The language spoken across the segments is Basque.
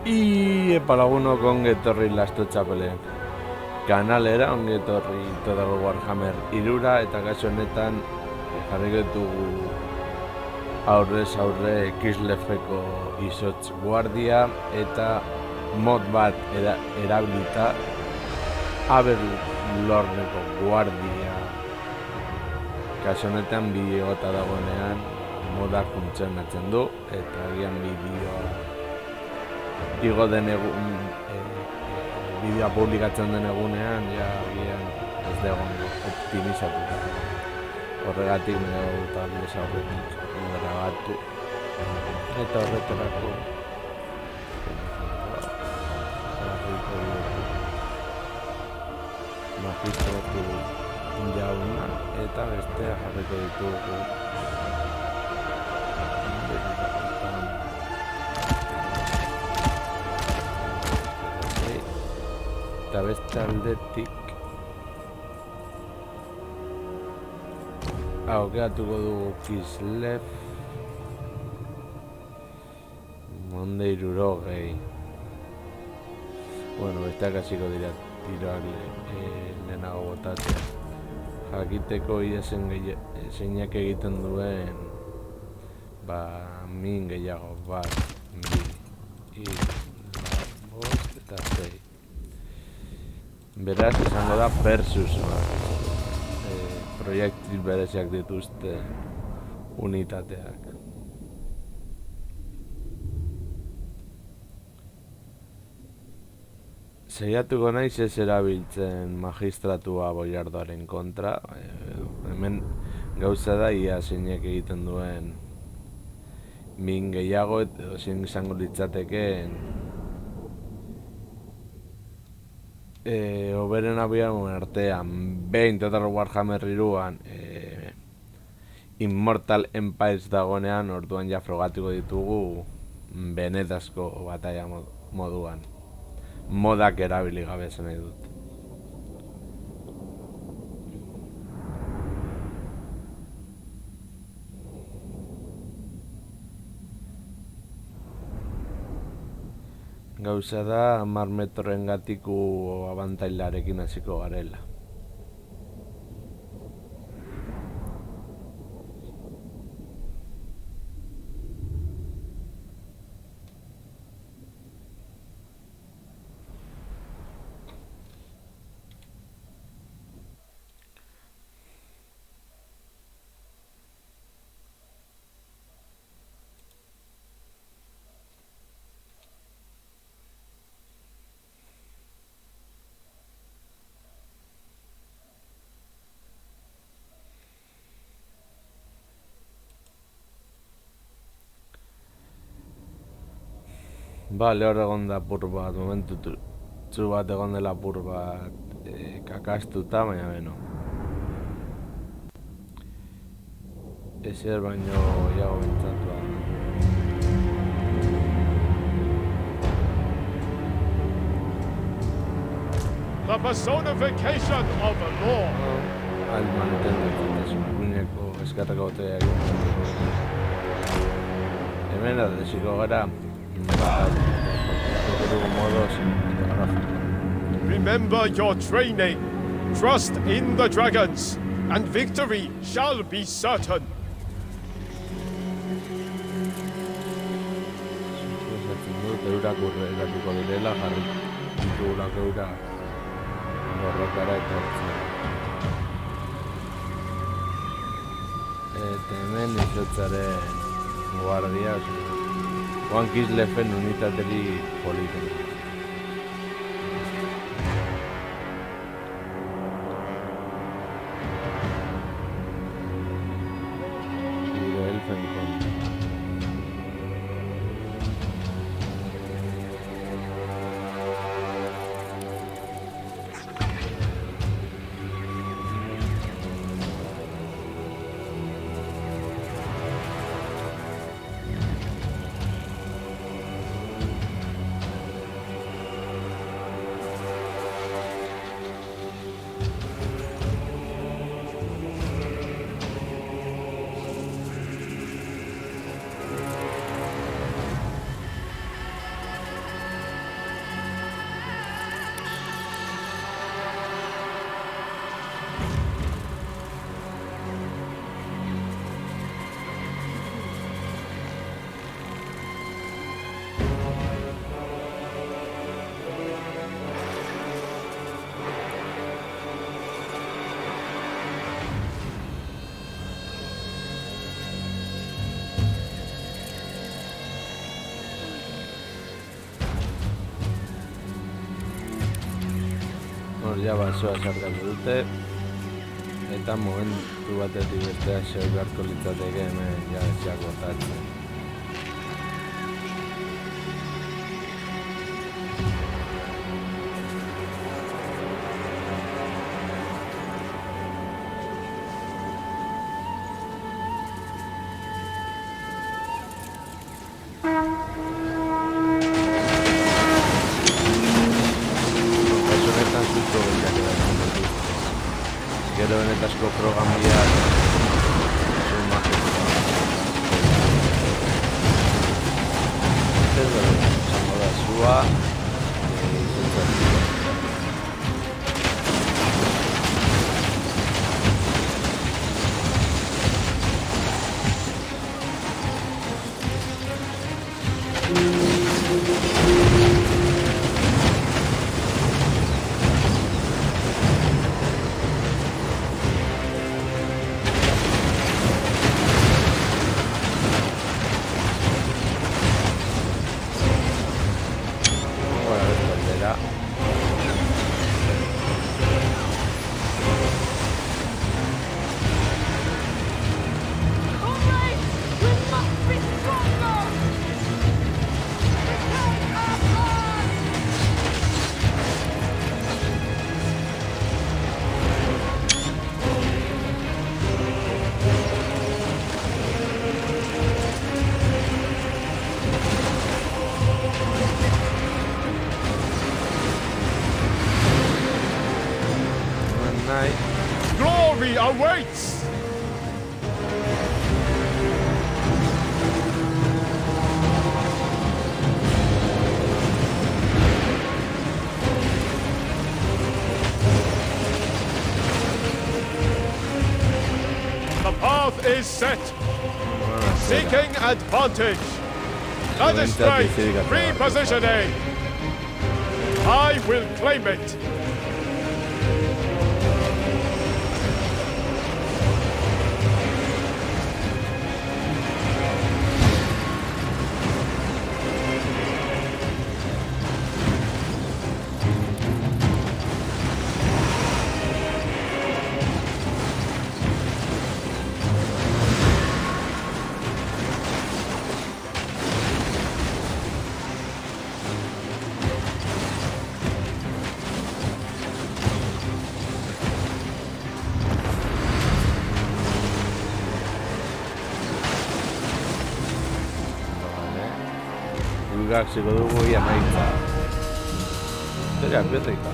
Epa lagunok ongi etorri Lasto Txapeleen kanalera, ongi etorri Total Warhammer 3 eta kasu honetan jarriko ditugu aurrez aurre Kislefeko izotz guardia eta mod bat erabilita Aberlorneko guardia kasu honetan bideota dagoenean modak funtzionatzen du eta agian bideoa igo den bideoa publikatzen den egunean agian ez dagoen optimizatuta. Horregatik nire gauta aldez aurretik grabatu eta horretarako magistratu jauna eta bestea jarriko ditugu eta beste aldetik aukeratuko dugu Kislev monde 60. Bueno, besteak hasiko dira tiroak lehenago botatzen jakiteko idesen zeinak egiten duen min gehiago bat, bi, bost eta 6. Beraz, izango da Persus proiektil bereziak dituzte unitateak. Saiatuko naiz ez erabiltzen magistratua boiardoaren kontra. Hemen gauza da ia zeinek egiten duen min gehiago edo zein izango litzatekeen oberen abian artean behin Total Warhammer 3an Immortal Empires dagoenean, orduan ja frogatuko ditugu benetazko batalla moduan modak erabili gabe esan nahi dut. Gauza da 10 metroren gatiku abantailarekin hasiko garela. Bale, hor egon da apur bat, momentutxu bat egon dela apur bat kakastuta, baina beno. Ezer baino jago bentsatu da. The personification of a law. Mantendu eta guineko eskatako botea egin. Hemen adesiko gara Remember your training. Trust in the dragons, and victory shall be certain. Eurak urrekatuko direla, jarri ditugulak eurak borrokara etortzen. Eta hemen izotzaren guardia, Juan Kislefen unitateri politen. Gure elfen kontra. hor ja basoa sarkatu dute, eta momentu batetik bestea xeo beharko litzateke hemen ja etxeak botatzen. Gero benetazko programiak zuen majestua. Ez da, zango da zua, Glory awaits! The path is set. Seeking advantage. That is strike. Repositioning. I will claim it. Ziko dugu ia maitza. Zeria, bioteka.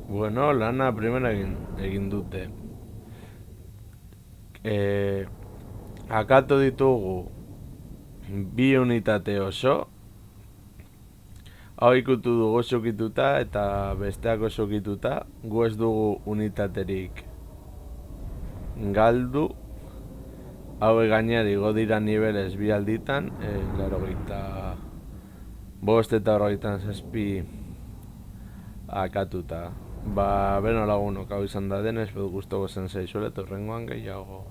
Bueno, lana primera egin dute. Akatu ditugu bi unitate oso. Hau ikutu dugu sukituta eta besteako sukituta. Gu ez dugu unitaterik galdu. Hauek gainera igo dira nivelez bi alditan, 85 eta 87 akatuta. Beno lagunok, hau izan da denez, bedu guztoko zen zaizuela, eta horrengoan gehiago.